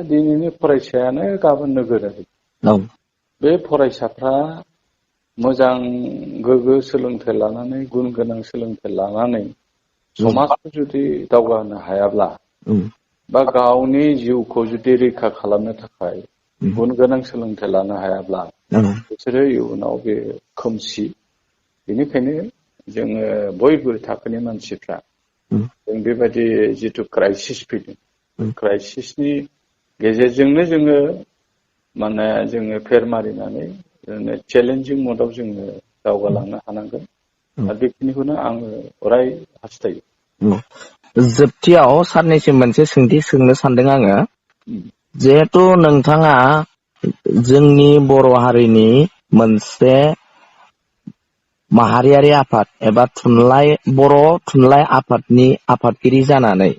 Speaker 4: दिनैनि फरायसायानो गाबोन नोगोरारि बे फरायसाफ्रा मोजां गोग्गो सोलोंथाइ लानानै गुन गोनां सोलोंथाइ लानानै समाजखौ जुदि दावगाहोनो हायाब्ला बा गावनि जिउखौ जुदि रैखा खालामनो थाखाय गुन गोनां सोलोंथाइ लानो हायाब्ला बिसोरो इयुनाव बे खोमसि बेनिखायनो जोङो बयबो थाखोनि मानसिफ्रा जों बेबायदि जिथु क्राइसिस फैदों क्राइसिसनि गेजेरजोंनो जोङो माने जोङो फेर मारिनानै चेलेन्जिं मदाव जोङो दावगालांनो हानांगोन आरो बेखिनिखौनो आङो अराय हास्थायो
Speaker 3: जोबथियाव सारनिसिम मोनसे सोंथि सोंनो सानदों आङो जिहेथु नोंथाङा जोंनि बर' हारिनि मोनसे माहारियारि आफाद एबा बर' थुनलाइ आफादनि आफादगिरि जानानै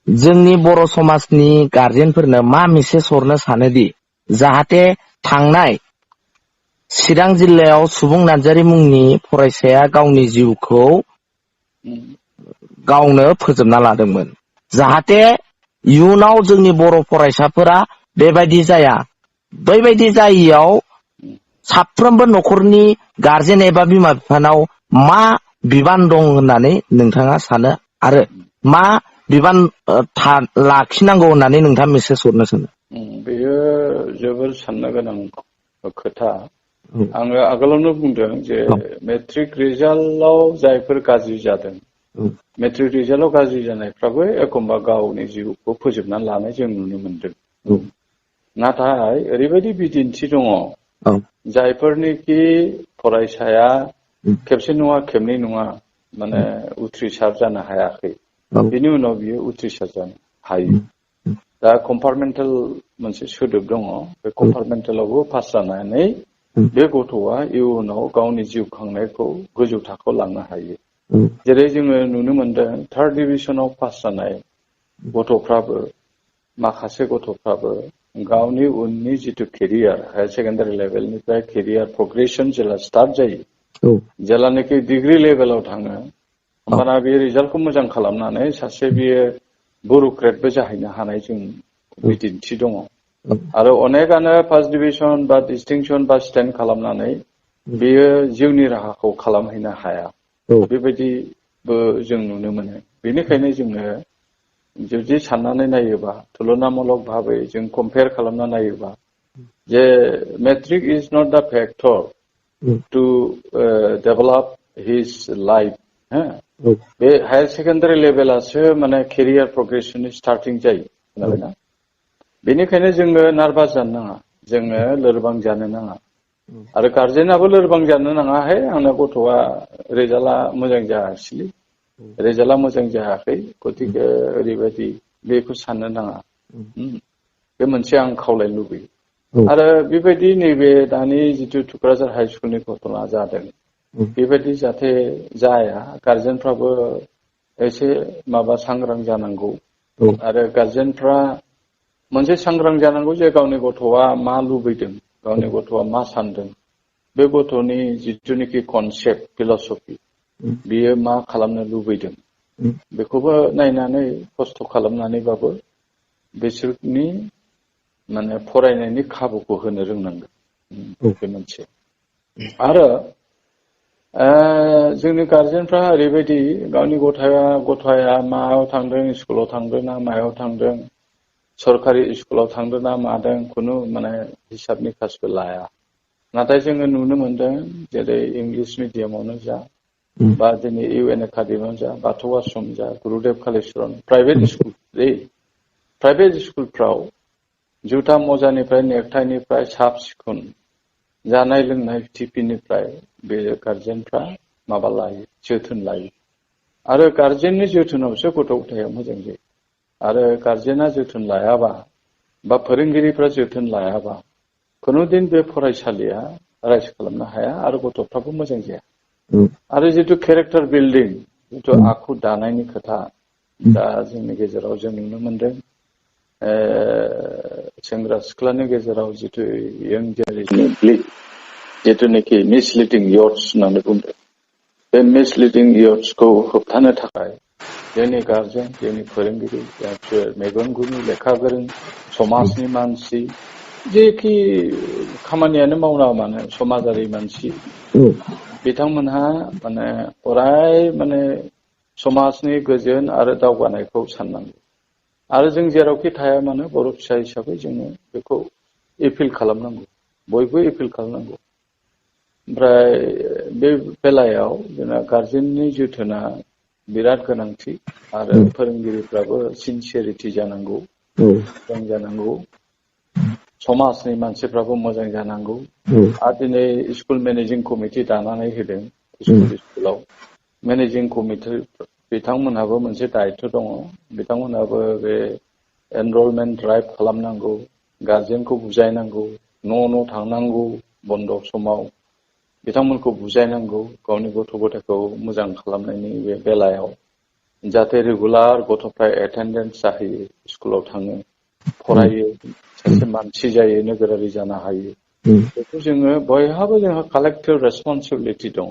Speaker 3: जोंनि बर' समाजनि गारजेनफोरनो मा मेसेज हरनो सानोदि जाहाथे थांनाय चिरां जिल्लायाव सुबुं नार्जारी मुंनि फरायसाया गावनि जिउखौ गावनो फोजोबना लादोंमोन जाहाथे इयुनाव जोंनि बर' फरायसाफोरा बेबायदि जाया बैबायदि जायियाव साफ्रोमबो न'खरनि गारजेन एबा बिमा बिफानाव मा बिबान दं होननानै नोंथाङा सानो आरो मा बिबान लाखिनांगौ होननानै नोंथाङा मेसेज हरनो सानो
Speaker 4: बेयो जोबोर साननो गोनां खोथा आङो आगोलावनो बुंदों जे मेट्रिक रिजाल्टआव जायफोर गाज्रि जादों मेट्रिक रिजाल्टआव गाज्रि जानायफ्राबो एखमबा गावनि जिउखौ फोजोबनानै लानाय जों नुनो मोनदों नाथाय ओरैबायदि बिदिन्थि दङ जायफोरनिखि फरायसाया खेबसे नङा खेबनै नङा माने उथ्रिसार जानो हायाखै बेनि उनाव बियो उथ्रिसार जानो हायो दा कम्पार्टमेन्टेल मोनसे सोदोब दङ बे कम्पार्टमेन्टेलावबो पास जानानै बे गथ'आ इयुनाव गावनि जिउ खांनायखौ गोजौ थाखोआव लांनो हायो जेरै जोङो नुनो मोनदों थार्ड डिभिजनाव पास जानाय गथ'फ्राबो माखासे गथ'फ्राबो गावनि उननि जिथु केरियार हायार सेकेन्डारि लेभेलनिफ्राय केरियार प्रग्रेसन जेला स्टार्ट जायो जेलानाखि डिग्री लेभेलाव थाङो होमबाना बे रिजाल्टखौ मोजां खालामनानै सासे बियो बुरुक्रेटबो जाहैनो हानाय जों बिदिन्थि दङ आरो अनेकानो फार्स्ट डिभिजन बा डिस्टिंसन बा स्टेन्ड खालामनानै बेयो जिउनि राहाखौ खालामहैनो हाया बेबायदिबो जों नुनो मोनो बेनिखायनो जोङो जुदि साननानै नायोबा तुलनामूलक भाबै जों कम्पेयार खालामना नायोबा जे matric is not the factor to develop his life बे हायार सेकेन्डारि लेभेलासो माने केरियार प्रग्रेसननि स्टार्टिं जायो खोनाबायना बेनिखायनो जोङो नार्भास जानो नाङा जोङो लोरबां जानो नाङा आरो गार्जेनाबो लोरबां जानो नाङाहाय आंना गथ'आ रिजाल्टआ मोजां जायासै रिजाल्टआ मोजां जायाखै गतिके ओरैबायदि बेखौ साननो नाङा बे मोनसे आं खावलायनो लुबैयो आरो बेबायदि नैबे दानि जिथु थुक्राझार हाइ स्कुलनि घटना जादों बेबायदि जाहाथे जाया गार्जेनफ्राबो एसे सांग्रां जानांगौ आरो गार्जेनफ्रा मोनसे सांग्रां जानांगौ जे गावनि गथ'आ मा लुबैदों गावनि गथ'आ मा सानदों बे गथ'नि जिथुनिखि कनसेप्ट फिलसफि बियो मा खालामनो लुबैदों बेखौबो नायनानै खस्थ' खालामनानैबाबो बिसोरनि माने फरायनायनि खाबुखौ होनो रोंनांगोन बे मोनसे आरो जोंनि गार्जेनफ्रा ओरैबायदि गावनि गथ'आ मायाव थांदों, स्कुलाव थांदों ना मायाव थांदों, सरकारि स्कुलाव थांदों ना मादों, खुनु माने हिसाब निकासबो लाया। नाथाय जोङो नुनो मोनदों जेरै इंलिश मिडियामावनो जा बा दिनै UN एकाडेमियावनो जा, बाथौ आश्रम जा, गुरुदेब कालीचरण प्राइभेट स्कुलफ्राव जुथा मजानिफ्राय नेकटाइनिफ्राय साफ सिखुन जानाय लोंनाय टिफिननिफ्राय बे गार्जेनफ्रा माबा लायो, जोथोन लायो। आरो गार्जेननि जोथोनावसो गथ' गथाया मोजां जायो। आरो गार्जेना जोथोन लायाबा बा फोरोंगिरिफ्रा जोथोन लायाबा खुनुदिन बे फरायसालिया राइज खालामनो हाया आरो गथ'फ्राबो मोजां जाया। आरो जिथु केरेक्टार बिल्डिं, जिथु आखु दानायनि खोथा दा जोंनि गेजेराव जों नुनो मोनदों, सेंग्रा सिख्लानि गेजेराव जिथु यंग जेनेरेसन जिथुनाखि मिसलिडिं इयर्स होननानै बुंदों, बे मिसलिडिं इयर्सखौ होबथानो थाखाय जोंनि गार्जेन, जोंनि फोरोंगिरि, मेगन गुनि लेखा गोरों समाजनि मानसि, जेखि खामानियानो मावना मानो समाजारि मानसि बिथांमोनहा माने अराय माने समाजनि गोजोन आरो दावगानायखौ साननांगौ। आरो जों जेरावखि थाया मानो बर' फिसा हिसाबै जोङो बेखौ एपिल खालामनांगौ, बयबो एपिल खालामनांगौ। ओमफ्राय बे बेलायाव जोंना गार्जेननि जोथोना बिराद गोनांथि आरो फोरोंगिरिफ्राबो सिनसियारिटि जानांगौ, मोजां जानांगौ, समाजनि मानसिफ्राबो मोजां जानांगौ। आरो दिनै स्कुल मेनेजिं कमिटि दानानै होदों, स्कुलाव मेनेजिं कमिटि बिथांमोनहाबो मोनसे दायित्व दङ। बिथांमोनहाबो बे एनरलमेन्ट ड्राइभ खालामनांगौ, गार्जेनखौ बुजायनांगौ, न' थांनांगौ बन्द' समाव बिथांमोनखौ बुजायनांगौ गावनि गथ' गथायखौ मोजां खालामनायनि बे बेलायाव, जाहाथे रेगुलार गथ'फ्रा एटेन्डेन्स जाहैयो, स्कुलाव थाङो, फरायो, सासे मानसि जायो, नोगोरारि जानो हायो। बेखौ जोङो बयहाबो जोंहा कालेक्टिभ रेसपन्सिबिलिटि दङ।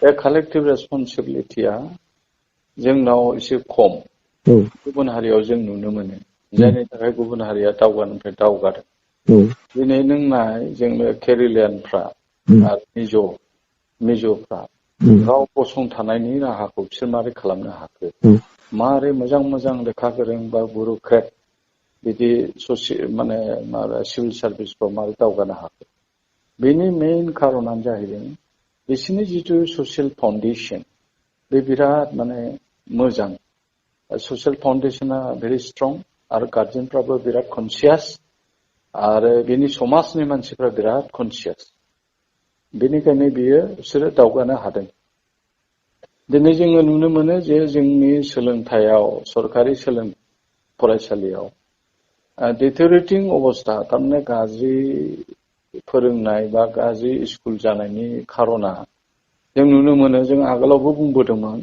Speaker 4: बे कालेक्टिभ रेसपन्सिबिलिटिया जोंनाव एसे खम, गुबुन हारियाव जों नुनो मोनो, जायनि थाखाय गुबुन हारिया दावगानिफ्राय दावगादों। दिनै नों नाय जोंनो केरेलियानफ्रा आरो मिज'फ्रा गाव गसंथानायनि राहाखौ बिसोर मारै खालामनो हाखो, मारै मोजां मोजां लेखा गोरों बा बुर'क्रेट बिदि माने सिभिल सार्भिसफ्राव मारै दावगानो हाखो। बेनि मेइन खारनानो जाहैदों बिसोरनि जिथु ससियेल फाउन्डेसन बे बिराद माने मोजां, ससियेल फाउन्डेसना भेरि स्ट्रं आरो गार्जेनफ्राबो बिराद कनसियास आरो बेनि समाजनि मानसिफ्रा बिराद कनसियास। बेनिखायनो बिसोरो दावगानो हादों। दिनै जोङो नुनो मोनो जे जोंनि सोलोंथायाव, सरकारि फरायसालियाव डिटेरियरेटिं अबस्था, थारमाने गाज्रि फोरोंनाय बा गाज्रि स्कुल जानायनि खारना जों नुनो मोनो। जों आगोलावबो बुंबोदोंमोन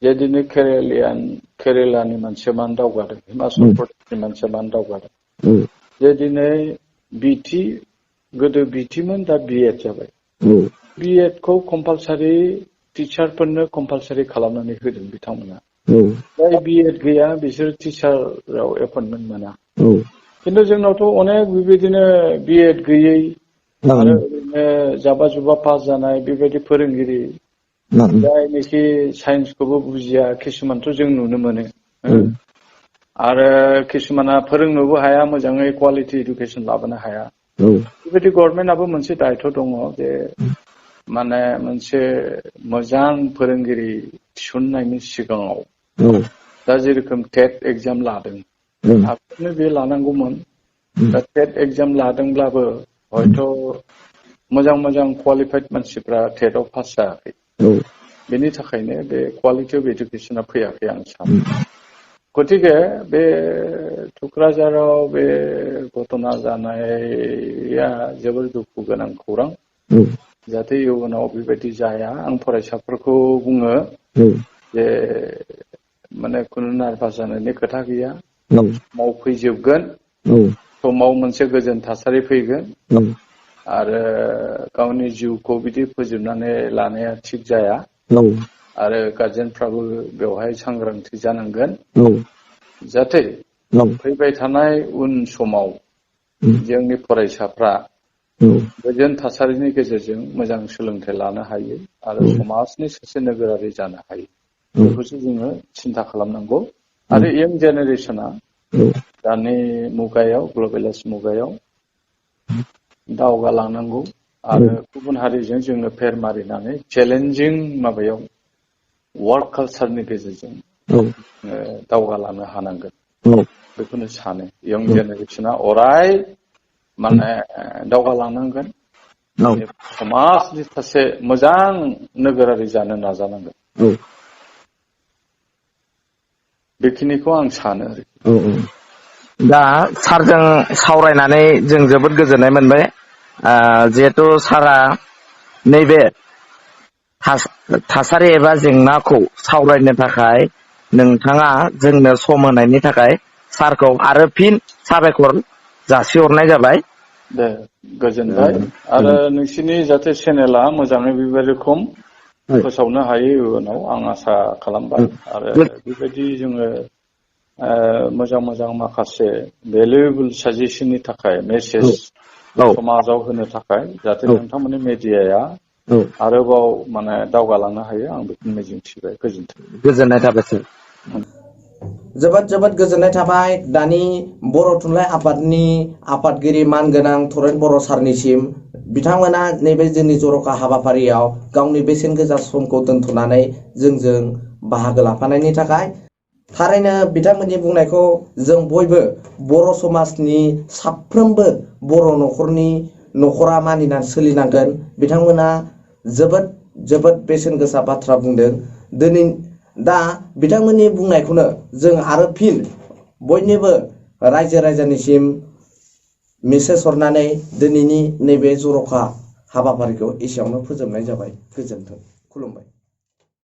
Speaker 4: जे दिनै केरेलानि मानसिया मानो दावगादों, हिमाचल प्रदेशनि मानसिया मानो दावगादों, जे दिनै गोदो बिटिमोन, दा बिएड जाबाय। बिएडखौ कम्पालसारि टिचारफोरनो कम्पालसारि खालामनानै होदों बिथांमोना। जाय बिएड गैया बिसोर टिचाराव एपइन्टमेन्ट मोना। खिन्थु जोंनावथ' अनेक बेबायदिनो बिएड गैयै आरो ओरैनो जाबा जुबा पास जानाय बेबायदि फोरोंगिरि, जायनोखि साइन्सखौबो बुजिया किसुमानथ' जों नुनो मोनो। आरो किसुमाना फोरोंनोबो हाया, मोजाङै कुवालिटि इडुकेसन लाबोनो हाया। बेबायदि गभर्नमेन्टआबो मोनसे दायित्व दङ जे माने मोनसे मोजां फोरोंगिरि थिसननायनि सिगाङाव दा जेरोखोम टेट एग्जाम लादों, आगोलनो बे लानांगौमोन। दा टेट एग्जाम लादोंब्लाबो हयथ' मोजां मोजां कुवालिफाइड मानसिफ्रा टेटआव पास जायाखै। बेनि थाखायनो बे कुवालिटि अफ इडुकेसना फैयाखै आं सानो। गतिके बे थुक्राझाराव बे घटना जानाया जोबोर दुखु गोनां खौरां। जाहाथे इयुनाव बेबायदि जाया। आं फरायसाफोरखौ बुङो जे माने खुनु नार्भास जानायनि खोथा गैया, मावफैजोबगोन, समाव मोनसे गोजोन थासारि फैगोन आरो गावनि जिउखौ बिदि फोजोबनानै लानाया थिग जाया। आरो गार्जेनफ्राबो बेवहाय सांग्रांथि जानांगोन, जाहाथे फैबाय थानाय उन समाव जोंनि फरायसाफ्रा गोजोन थासारिनि गेजेरजों मोजां सोलोंथाइ लानो हायो आरो समाजनि सासे नोगोरारि जानो हायो बेखौसो जोङो सिन्था खालामनांगौ आरो इयं जेनेरेसना दानि मुगायाव ग्लबेलाइज मुगायाव दावगालांनांगौ आरो गुबुन हारिजों जोङो फेर मारिनानै चेलेन्जिं माबायाव वर्क कालचारनि गेजेरजों दावगालांनो हानांगोन बेखौनो सानो इयं जेनेरेसना अराय माने दावगालांनांगोन समाजनि सासे मोजां नोगोरारि जानो नाजानांगोन बेखिनिखौ आं सानो
Speaker 3: दा सारजों सावरायनानै जों जोबोद गोजोननाय मोनबाय जिहेथु सारा नैबे थासारि एबा जेंनाखौ सावरायनो थाखाय नोंथाङा जोंनो सम होनायनि थाखाय सारखौ आरो फिन साबायखर जासिहरनाय जाबाय
Speaker 4: दे गोजोनबाय आरो नोंसिनि जाहाथे चेनेला मोजाङै बेबायदि रोखोम फोसावनो हायो इयुनाव आं आसा खालामबाय आरो बेबायदि जोङो मोजां मोजां माखासे भेलुएबल साजेसननि थाखाय मेसेज समाजाव होनो थाखाय जाहाथे नोंथांमोननि मेडियाया आरोबाव माने दावगालांनो हायो आं बेखौ मिजिंथिबाय
Speaker 3: गोजोननाय थाबाय सार
Speaker 1: जोबोद जोबोद गोजोननाय थाबाय दानि बर' थुनलाइ आफादनि आफादगिरि मानगोनां थरेन बर' सारनिसिम बिथांमोना नैबे जोंनि जर'खा हाबाफारियाव गावनि बेसेन गोसा समखौ दोनथ'नानै जोंजों बाहागो लाफानायनि थाखाय थारैनो बिथांमोननि बुंनायखौ जों बयबो बर' समाजनि साफ्रोमबो बर' न'खरा मानिनानै सोलिनांगोन बिथांमोना जोबोद जोबोद बेसेन गोसा बाथ्रा बुंदों दिनै दा बिथांमोननि बुंनायखौनो जों आरो फिन बयनिबो रायजो राजानिसिम मेसेज हरनानै दिनैनि नैबे जर'खा हाबाफारिखौ एसेयावनो फोजोबनाय जाबाय गोजोन्थों खुलुमबाय।